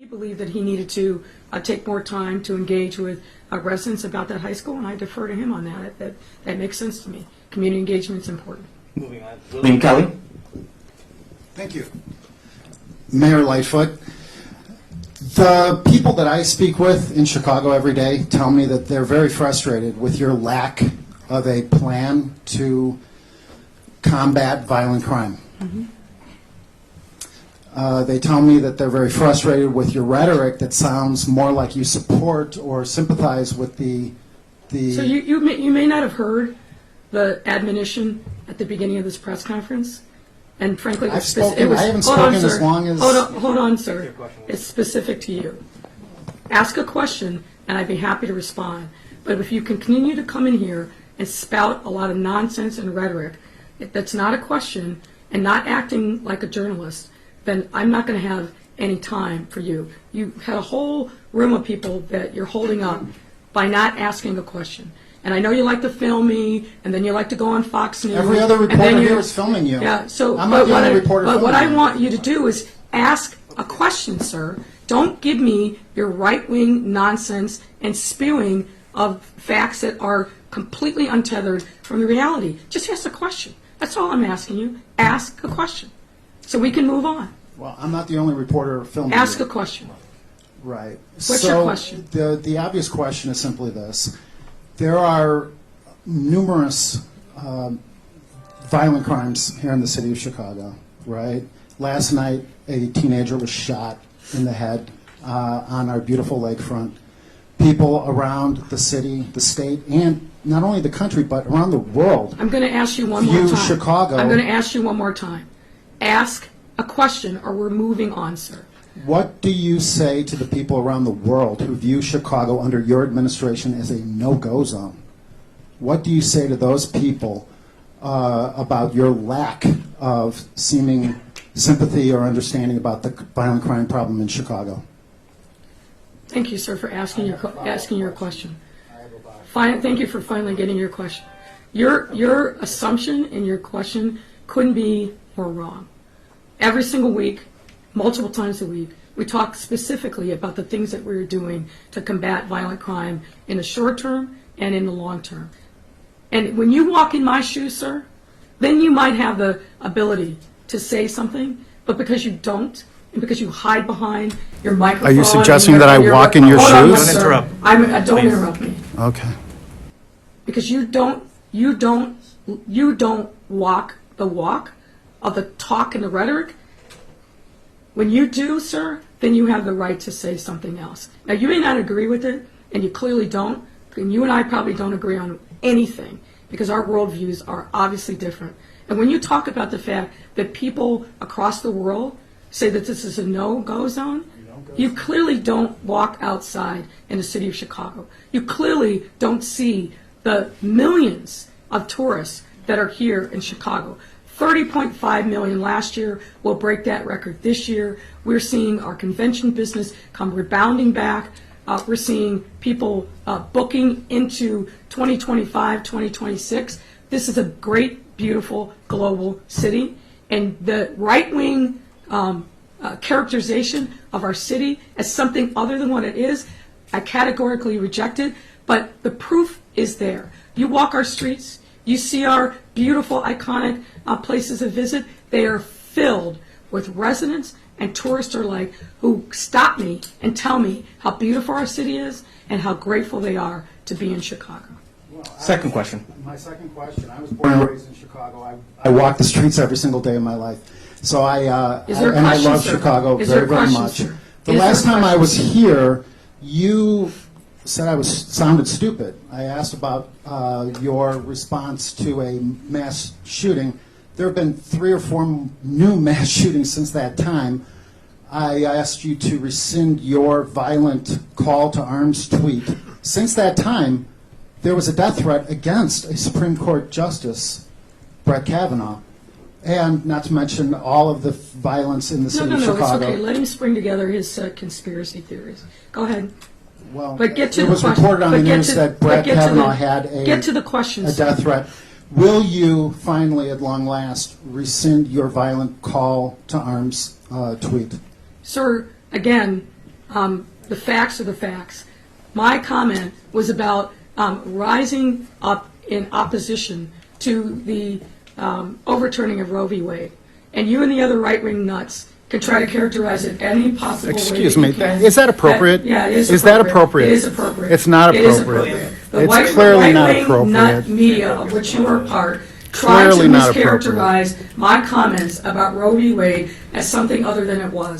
He believed that he needed to take more time to engage with residents about that high school, and I defer to him on that. That makes sense to me. Community engagement is important. Moving on. William Kelly. Thank you. Mayor Lightfoot, the people that I speak with in Chicago every day tell me that they're very frustrated with your lack of a plan to combat violent crime. Mm-hmm. They tell me that they're very frustrated with your rhetoric that sounds more like you support or sympathize with the So you may not have heard the admonition at the beginning of this press conference, and frankly, I haven't spoken as long as... Hold on, sir. It's specific to you. Ask a question, and I'd be happy to respond. But if you continue to come in here and spout a lot of nonsense and rhetoric that's not a question and not acting like a journalist, then I'm not going to have any time for you. You had a whole room of people that you're holding up by not asking a question. And I know you like to film me, and then you like to go on Fox News. Every other reporter here is filming you. Yeah, so I'm not the only reporter filming you. But what I want you to do is ask a question, sir. Don't give me your right-wing nonsense and spewing of facts that are completely untethered from the reality. Just ask a question. That's all I'm asking you. Ask a question, so we can move on. Well, I'm not the only reporter filming Ask you. a question. Right. What's your question? The obvious question is simply this. There are numerous violent crimes here in the city of Chicago, right? Last night, a teenager was shot in the head on our beautiful lakefront. People around the city, the state, and not only the country, but around the world. I'm going to ask you one more view time. Chicago. I'm going to ask you one more time. Ask a question, or we're moving on, sir. What do you say to the people around the world who view Chicago under your administration as a no-go zone? What do you say to those people about your lack of seeming sympathy or understanding about the violent crime problem in Chicago? Thank you, sir, for asking your question. Thank you for finally getting your question. Your assumption in your question couldn't be more wrong. Every single week, multiple times a week, we talk specifically about the things that we're doing to combat violent crime in the short term and in the long term. And when you walk in my shoes, sir, then you might have the ability to say something, but because you don't, and because you hide behind your microphone... Are you suggesting that I walk in your shoes? Don't interrupt. Don't interrupt me. Okay. Because you don't walk the walk of the talk and the rhetoric. When you do, sir, then you have the right to say something else. Now, you may not agree with it, and you clearly don't, and you and I probably don't agree on anything, because our worldviews are obviously different. And when you talk about the fact that people across the world say that this is a no-go zone, you clearly don't walk outside in the city of Chicago. You clearly don't see the millions of tourists that are here in Chicago. 30.5 million last year. We'll break that record this year. We're seeing our convention business come rebounding back. We're seeing people booking into 2025, 2026. This is a great, beautiful, global city. And the right-wing characterization of our city as something other than what it is, I categorically reject it. But the proof is there. You walk our streets, you see our beautiful, iconic places of visit. They are filled with residents and tourists alike who stop me and tell me how beautiful our city is and how grateful they are to be in Chicago. Well, Second question. My second question. I was born and raised in Chicago. I walk the streets every single day of my life. So I love Chicago very, very much. The last time I was here, you said I sounded stupid. I asked about your response to a mass shooting. There have been 3 or 4 new mass shootings since that time. I asked you to rescind your violent call to arms tweet. Since that time, there was a death threat against a Supreme Court Justice, Brett Kavanaugh, and not to mention all of the violence in the city of Chicago. It's okay. Let him spring together his conspiracy theories. Go ahead. Well, but get to it the was question. reported on the news that Brett Kavanaugh had a death threat. Will you finally, at long last, rescind your violent call to arms tweet? Sir, again, The facts are the facts. My comment was about rising up in opposition to the overturning of Roe v. Wade. And you and the other right-wing nuts can try to characterize it any possible way. Excuse that me, you can. is that appropriate? Yeah, it is. Is that appropriate? It is appropriate. It's not It is appropriate. The It's clearly not right-wing appropriate. nut media, of which you are part, tried to Clearly not appropriate. mischaracterize my comments about Roe v. Wade as something other than it was.